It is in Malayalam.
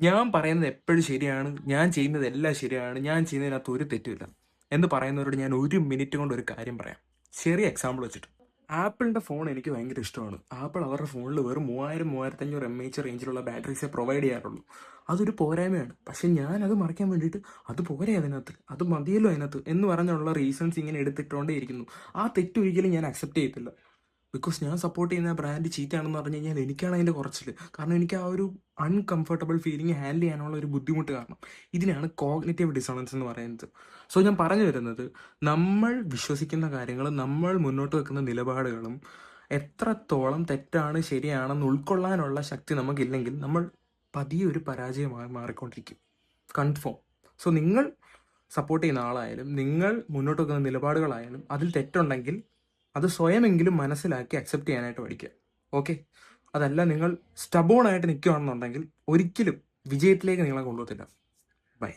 ഞാൻ പറയുന്നത് എപ്പോഴും ശരിയാണ്, ഞാൻ ചെയ്യുന്നത് എല്ലാം ശരിയാണ്, ഞാൻ ചെയ്യുന്നതിനകത്ത് ഒരു തെറ്റുമില്ല എന്ന് പറയുന്നവരോട് ഞാൻ 1 മിനിറ്റ് കൊണ്ട് ഒരു കാര്യം പറയാം. ചെറിയ എക്സാമ്പിൾ വെച്ചിട്ട്, ആപ്പിളിൻ്റെ ഫോൺ എനിക്ക് ഭയങ്കര ഇഷ്ടമാണ്. ആപ്പിൾ അവരുടെ ഫോണിൽ വെറും 3000-3500 mAh റേഞ്ചിലുള്ള ബാറ്ററീസേ പ്രൊവൈഡ് ചെയ്യാറുള്ളൂ. അതൊരു പോരായ്മയാണ്. പക്ഷെ ഞാനത് മറയ്ക്കാൻ വേണ്ടിയിട്ട് അത് പോരെ അതിനകത്ത്, അത് മതിയല്ലോ അതിനകത്ത് എന്ന് പറഞ്ഞുള്ള റീസൺസ് ഇങ്ങനെ എടുത്തിട്ടുകൊണ്ടേ ഇരിക്കുന്നു. ആ തെറ്റൊരിക്കലും ഞാൻ അക്സെപ്റ്റ് ചെയ്യത്തില്ല. ബിക്കോസ് ഞാൻ സപ്പോർട്ട് ചെയ്യുന്ന ബ്രാൻഡ് ചീത്തയാണെന്ന് പറഞ്ഞു കഴിഞ്ഞാൽ എനിക്കാണ് അതിൻ്റെ കുറച്ചിൽ. കാരണം എനിക്ക് ആ ഒരു അൺകംഫർട്ടബിൾ ഫീലിംഗ് ഹാൻഡിൽ ചെയ്യാനുള്ള ഒരു ബുദ്ധിമുട്ട് കാരണം. ഇതിനാണ് കോഗ്നിറ്റീവ് ഡിസോണൻസ് എന്ന് പറയുന്നത്. സോ ഞാൻ പറഞ്ഞു വരുന്നത്, നമ്മൾ വിശ്വസിക്കുന്ന കാര്യങ്ങളും നമ്മൾ മുന്നോട്ട് വെക്കുന്ന നിലപാടുകളും എത്രത്തോളം തെറ്റാണ് ശരിയാണെന്ന് ഉൾക്കൊള്ളാനുള്ള ശക്തി നമുക്കില്ലെങ്കിൽ നമ്മൾ പതിയെ ഒരു പരാജയമായി മാറിക്കൊണ്ടിരിക്കും, കൺഫേം. സോ നിങ്ങൾ സപ്പോർട്ട് ചെയ്യുന്ന ആളായാലും നിങ്ങൾ മുന്നോട്ട് വെക്കുന്ന നിലപാടുകളായാലും അതിൽ തെറ്റുണ്ടെങ്കിൽ അത് സ്വയമെങ്കിലും മനസ്സിലാക്കി അക്സെപ്റ്റ് ചെയ്യാനായിട്ട് പഠിക്കുക. ഓക്കെ, അതല്ല നിങ്ങൾ സ്റ്റബോൺ ആയിട്ട് നിൽക്കുകയാണെന്നുണ്ടെങ്കിൽ ഒരിക്കലും വിജയത്തിലേക്ക് നിങ്ങളെ കൊണ്ടുപോകത്തില്ല. ബൈ.